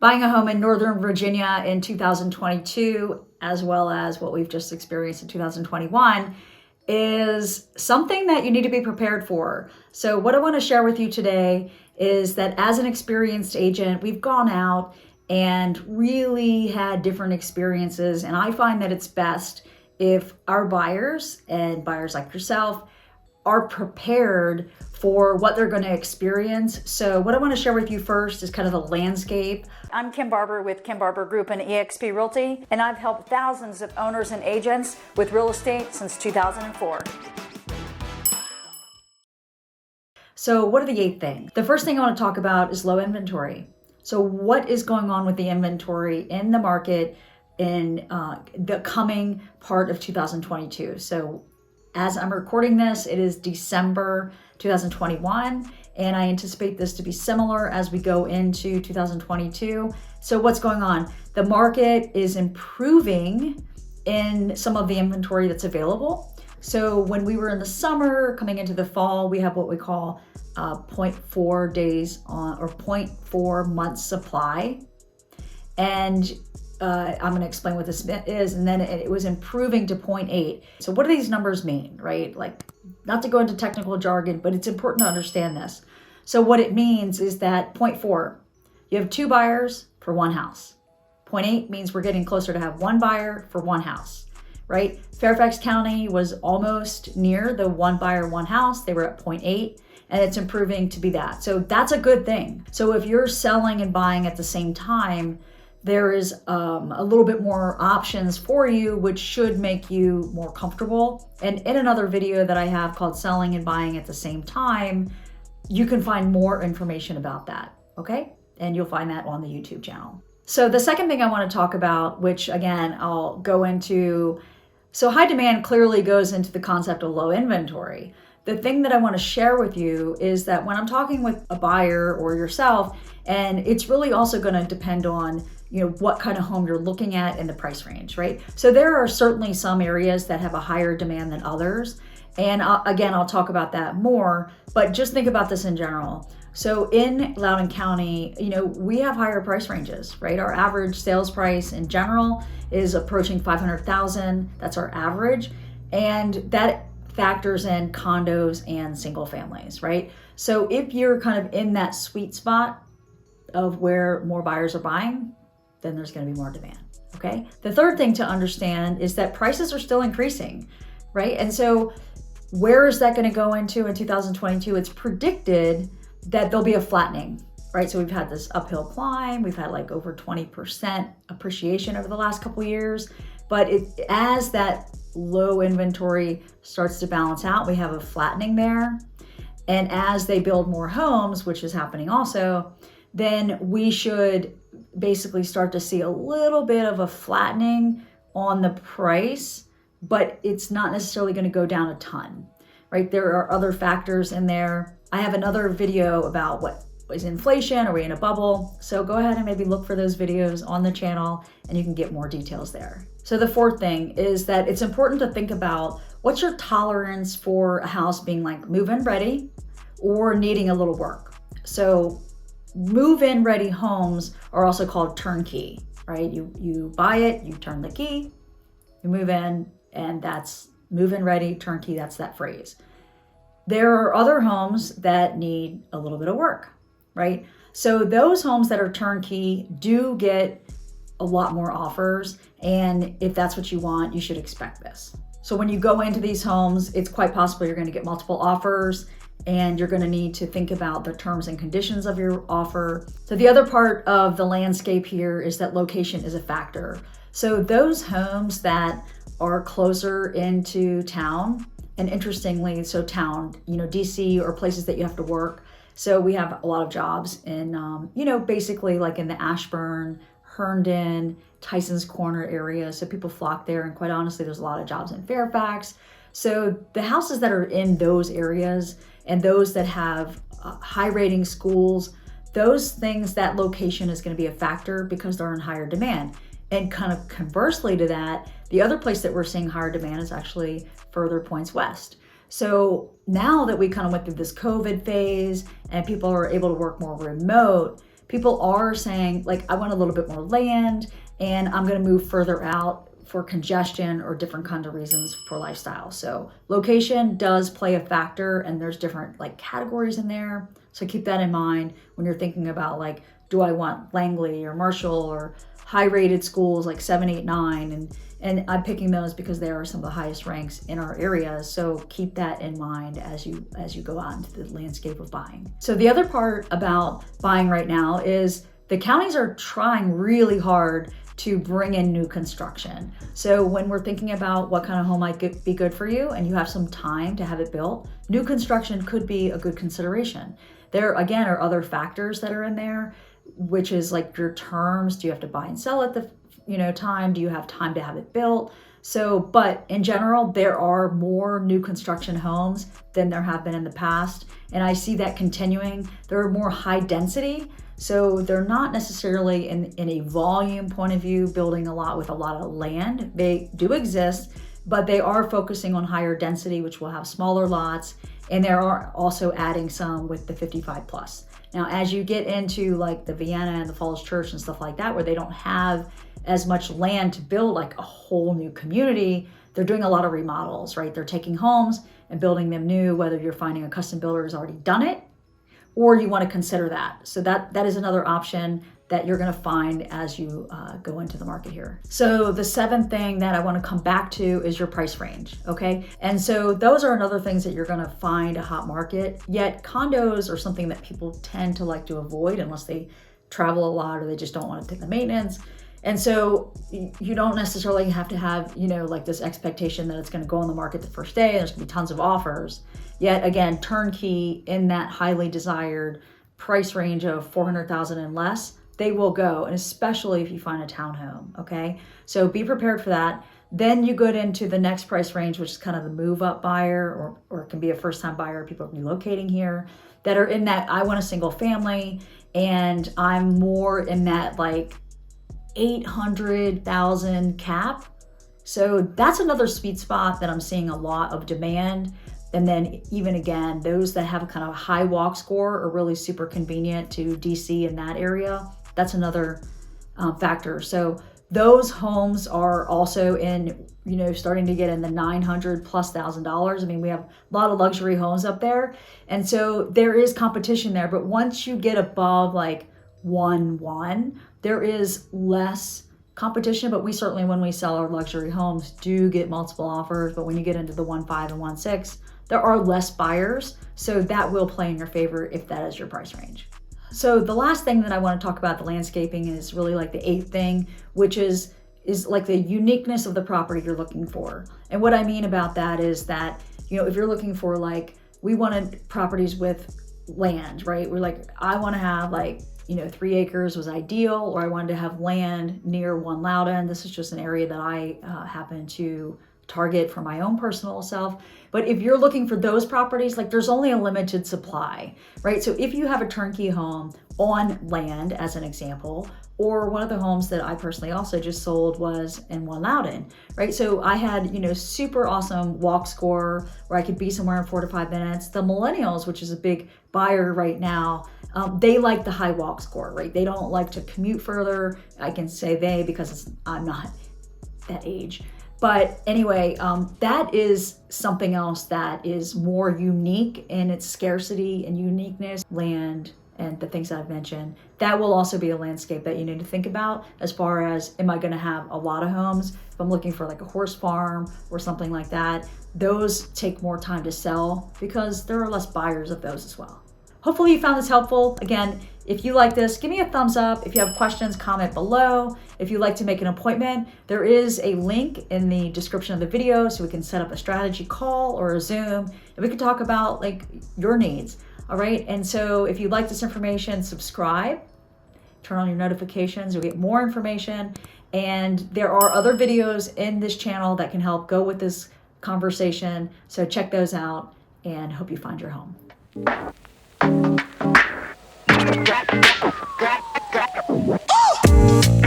Buying a home in Northern Virginia in 2022, as well as what we've just experienced in 2021, is something that you need to be prepared for. So what I want to share with you today is that as an experienced agent, we've gone out and really had different experiences. And I find that it's best if our buyers and buyers like yourself are prepared for what they're going to experience. So what I want to share with you first is kind of the landscape. I'm Kim Barber with Kim Barber Group and eXp Realty, and I've helped thousands of owners and agents with real estate since 2004. So what are the 8 things? The first thing I want to talk about is low inventory. So what is going on with the inventory in the market in the coming part of 2022? So as I'm recording this, it is December 2021, and I anticipate this to be similar as we go into 2022. So what's going on? The market is improving in some of the inventory that's available. So when we were in the summer, coming into the fall, we have what we call 0.4 days on or 0.4 months supply. And I'm going to explain what this is, and then it was improving to 0.8. So what do these numbers mean, right? Like, not to go into technical jargon, but it's important to understand this. So what it means is that 0.4, you have 2 buyers for 1 house. 0.8 means we're getting closer to have 1 buyer for 1 house, right? Fairfax County was almost near the 1 buyer, 1 house. They were at 0.8, and it's improving to be that. So that's a good thing. So if you're selling and buying at the same time, there is a little bit more options for you, which should make you more comfortable. And in another video that I have called Selling and Buying at the Same Time, you can find more information about that, okay? And you'll find that on the YouTube channel. So the second thing I want to talk about, which again, I'll go into, so high demand clearly goes into the concept of low inventory. The thing that I want to share with you is that when I'm talking with a buyer or yourself, and it's really also going to depend on what kind of home you're looking at and the price range, right? So there are certainly some areas that have a higher demand than others. And again, I'll talk about that more, but just think about this in general. So in Loudoun County, we have higher price ranges, right? Our average sales price in general is approaching $500,000. That's our average. And that factors in condos and single families, right? So if you're kind of in that sweet spot of where more buyers are buying, then there's going to be more demand, okay? The third thing to understand is that prices are still increasing, right? And so where is that going to go into in 2022? It's predicted that there'll be a flattening, right? So we've had this uphill climb. We've had like over 20% appreciation over the last couple of years. But as that low inventory starts to balance out, we have a flattening there. And as they build more homes, which is happening also, then we should basically start to see a little bit of a flattening on the price, but it's not necessarily going to go down a ton, right? There are other factors in there. I have another video about what is inflation, are we in a bubble? So go ahead and maybe look for those videos on the channel and you can get more details there. So the fourth thing is that it's important to think about what's your tolerance for a house being like move-in ready or needing a little work. So move-in ready homes are also called turnkey, right? You buy it, you turn the key, you move in, and that's move-in ready, turnkey, that's that phrase. There are other homes that need a little bit of work, right? So those homes that are turnkey do get a lot more offers, and if that's what you want, you should expect this. So when you go into these homes, it's quite possible you're going to get multiple offers, and you're going to need to think about the terms and conditions of your offer. So the other part of the landscape here is that location is a factor. So those homes that are closer into town, and interestingly, so town, DC or places that you have to work. So we have a lot of jobs in, basically like in the Ashburn, Herndon, Tyson's Corner area. So people flock there. And quite honestly, there's a lot of jobs in Fairfax. So the houses that are in those areas and those that have high rating schools, those things, that location is going to be a factor because they're in higher demand. And kind of conversely to that, the other place that we're seeing higher demand is actually further points west. So now that we kind of went through this COVID phase and people are able to work more remote, people are saying, like, I want a little bit more land and I'm going to move further out for congestion or different kinds of reasons for lifestyle. So location does play a factor, and there's different like categories in there. So keep that in mind when you're thinking about, like, do I want Langley or Marshall or high rated schools like 7, 8, 9, and I'm picking those because they are some of the highest ranks in our area. So keep that in mind as you go out into the landscape of buying. So the other part about buying right now is the counties are trying really hard to bring in new construction. So when we're thinking about what kind of home might be good for you and you have some time to have it built, new construction could be a good consideration. There again are other factors that are in there, which is like your terms. Do you have to buy and sell at the time? Do you have time to have it built? So, but in general, there are more new construction homes than there have been in the past. And I see that continuing. They're more high density. So they're not necessarily in a volume point of view, building a lot with a lot of land. They do exist, but they are focusing on higher density, which will have smaller lots. And they are also adding some with the 55 plus. Now, as you get into like the Vienna and the Falls Church and stuff like that, where they don't have as much land to build like a whole new community, they're doing a lot of remodels, right? They're taking homes and building them new, whether you're finding a custom builder has already done it, or you want to consider that. So that is another option that you're going to find as you go into the market here. So the seventh thing that I want to come back to is your price range, okay? And so those are another things that you're going to find a hot market, yet condos are something that people tend to like to avoid unless they travel a lot or they just don't want to take the maintenance. And so you don't necessarily have to have, like this expectation that it's going to go on the market the first day and there's going to be tons of offers. Yet again, turnkey in that highly desired price range of $400,000 and less, they will go, and especially if you find a townhome, okay? So be prepared for that. Then you go into the next price range, which is kind of the move-up buyer, or it can be a first-time buyer, people relocating here, that are in that, I want a single family, and I'm more in that like 800,000 cap. So that's another sweet spot that I'm seeing a lot of demand. And then even again, those that have a kind of high walk score are really super convenient to DC in that area. That's another factor. So those homes are also in, starting to get in the $900,000+. I mean, we have a lot of luxury homes up there. And so there is competition there. But once you get above like 1.1, there is less competition. But we certainly, when we sell our luxury homes, do get multiple offers. But when you get into the 1.5 and 1.6, there are less buyers. So that will play in your favor if that is your price range. So the last thing that I want to talk about the landscaping is really like the eighth thing, which is like the uniqueness of the property you're looking for. And what I mean about that is that, if you're looking for like, we wanted properties with land, right? We're like, I want to have like, 3 acres was ideal, or I wanted to have land near Loudoun. This is just an area that I happen to target for my own personal self. But if you're looking for those properties, like there's only a limited supply, right? So if you have a turnkey home on land, as an example, or one of the homes that I personally also just sold was in Loudoun, right? So I had, super awesome walk score where I could be somewhere in 4 to 5 minutes. The millennials, which is a big buyer right now, they like the high walk score, right? They don't like to commute further. I can say they because I'm not that age. But anyway, that is something else that is more unique in its scarcity and uniqueness, land, and the things that I've mentioned. That will also be a landscape that you need to think about as far as, am I going to have a lot of homes? If I'm looking for like a horse farm or something like that, those take more time to sell because there are less buyers of those as well. Hopefully you found this helpful. Again, if you like this, give me a thumbs up. If you have questions, comment below. If you'd like to make an appointment, there is a link in the description of the video so we can set up a strategy call or a Zoom, and we can talk about like your needs. All right. And so if you'd like this information, subscribe, turn on your notifications, you'll get more information. And there are other videos in this channel that can help go with this conversation. So check those out and hope you find your home. Ooh!